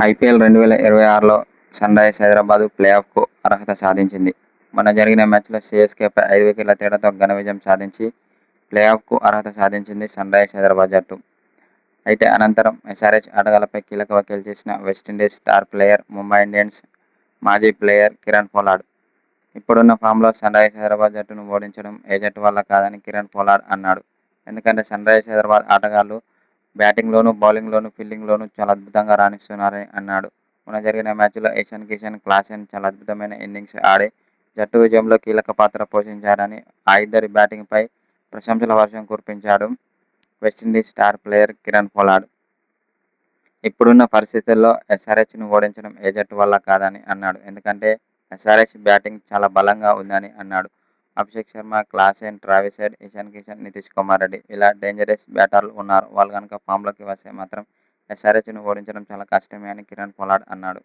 IPL 2026లో Sunrisers Hyderabad ప్లేఆఫ్కు అర్హత సాధించింది. మొన్న జరిగిన మ్యాచ్లో సీఎస్కేపై 5 వికెట్ల తేడాతో ఘన విజయం సాధించి ప్లేఆఫ్కు అర్హత సాధించింది సన్రైజర్స్ హైదరాబాద్ జట్టు. అయితే అనంతరం ఎస్ఆర్హెచ్ ఆటగాళ్లపై కీలక వ్యాఖ్యలు చేసిన West Indies star player, Mumbai Indians మాజీ ప్లేయర్ కిరణ్ పొలార్డ్. ఇప్పుడున్న ఫామ్లో సన్రైజర్స్ హైదరాబాద్ జట్టును ఓడించడం ఏ జట్టు వల్ల కాదని కిరణ్ పొలార్డ్ అన్నాడు. ఎందుకంటే సన్రైజర్స్ హైదరాబాద్ ఆటగాళ్లు బ్యాటింగ్లోనూ, బౌలింగ్లోనూ, ఫీల్డింగ్లోనూ చాలా అద్భుతంగా రాణిస్తున్నారని అన్నాడు. మొన్న జరిగిన మ్యాచ్లో ఇషాన్ కిషన్, క్లాసెన్ చాలా అద్భుతమైన ఇన్నింగ్స్ ఆడి జట్టు విజయంలో కీలక పాత్ర పోషించారని ఆ ఇద్దరి బ్యాటింగ్పై ప్రశంసల వర్షం కురిపించాడు West Indies star player Kieron Pollard. ఇప్పుడున్న పరిస్థితుల్లో ఎస్ఆర్హెచ్ను ఓడించడం ఏ జట్టు వల్ల కాదని అన్నాడు. ఎందుకంటే ఎస్ఆర్హెచ్ బ్యాటింగ్ చాలా బలంగా ఉందని అన్నాడు. Abhishek Sharma, Klaasen, Travis head, Ishan Kishan, Nitish Kumar Reddy ఇలా డేంజరస్ బ్యాటర్లు ఉన్నారు. వాళ్ళు కనుక ఫామ్లోకి వస్తే మాత్రం ఎస్ఆర్హెచ్ను ఓడించడం చాలా కష్టమే అని కిరణ్ పొలార్డ్ అన్నాడు.